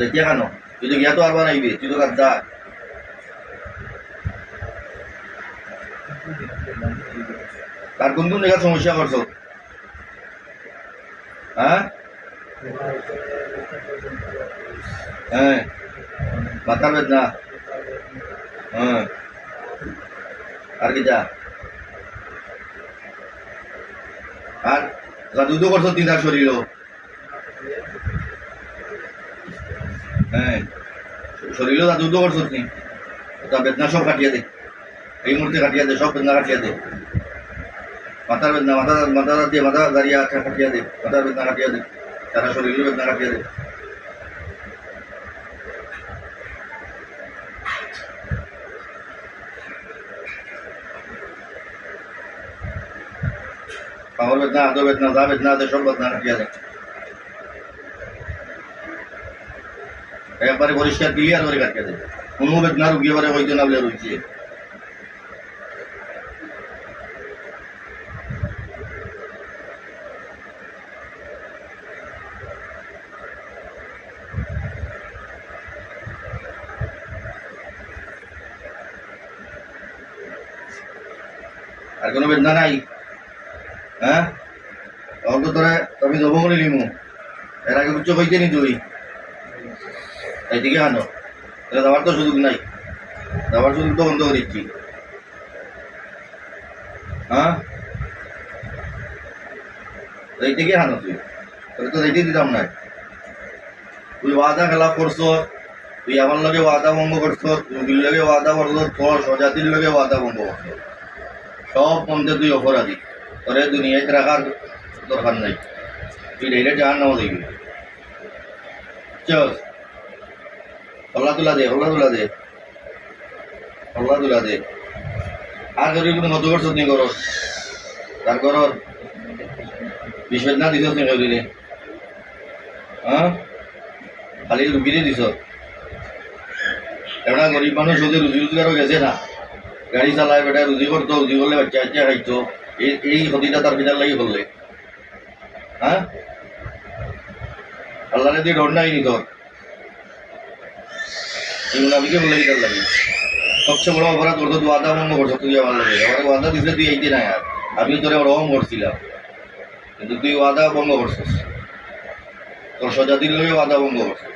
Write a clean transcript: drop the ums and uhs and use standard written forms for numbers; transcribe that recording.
দেখিয়া কেন তুই তো গিয়া তো আর বানাইবে তুই তো গাদ্দার তার কোন কোন জায়গায় সমস্যা করছো হ্যাঁ হ্যাঁ মাথার বেদনা হ্যাঁ আর কি যা আর জাদু করছো তিন আর শরীর হ্যাঁ শরীরও জাদু করছো তুমি তা বেদনা সব কাটিয়ে দে এই মুহূর্তে কাটিয়ে দে সব বেদনা কাটিয়ে দে মাথার বেদনা মাথা মাথা দিয়ে মাথা দাঁড়িয়ে কাটিয়ে দে মাথার বেদনা কাটিয়ে দে সারা শরীরের বেদনা কাটিয়ে দে পাওয়ার বেদনা হাতের বেদনা যা বেদনা আছে সব বেদনা কাটিয়ে দে একবারে পরিষ্কার ক্লিয়ার করে কাটিয়ে দে কোনো বেদনা রুগিয়ে পারে হইতে না বলে রয়েছে আর কোনো বেদনা নাই হ্যাঁ তখন তো তোরা আমি জব করে নিমু এর আগে উচ্চ হইতে নি তুই এইদিকে আনো এটা যাওয়ার তো সুযোগ নাই যাওয়ার সুযোগ তো বন্ধ করে দিচ্ছি হ্যাঁ এইদিকে আনো তুই তোকে তো রেডি দিতাম না তুই ওয়াদা খেলাপ করছো তুই আমার লগে ওয়াদা ভঙ্গ করছো তুই লগে ওয়াদা করছো তোর স্বজাতির লগে ওয়াদা ভঙ্গ করছো সব মধ্যে তুই অপরাধী তোরে দুনিয়ায় রাখার দরকার নাই তুই ডাইরেক্ট জাহান নামা দেখবি চল হল্লা তুলা দে হল্লা তুলা দে হল্লা তুলা দে আর যদি কোনো মতো করছো তুই করো তার করর বিষ না দিছ তুই দিলে হ্যাঁ খালি রুগীরে দিছ একটা গরিব মানুষ ওদের রুজি রোজগারও গেছে না গাড়ি চালায় বেটা রুজি করতো রুজি করলে বাচ্চা বাচ্চা খাইতো এই ক্ষতিটা তার পিতার লাগি করলে হ্যাঁ আল্লাহ দিয়ে ডর নাই নি তোর এই মুনাফিকে বলে দিতে লাগে সবচেয়ে বড় অপরাধ করতো তুই ওয়াদা ভঙ্গ করছো তুই আমার লাগে আমার ওয়াদা দিতে তুই এইতে নাই আর আমি তোরে রহম করছিলাম কিন্তু তুই ওয়াদা ভঙ্গ করছিস তোর স্বজাতির লোকে ওয়াদা ভঙ্গ করছিস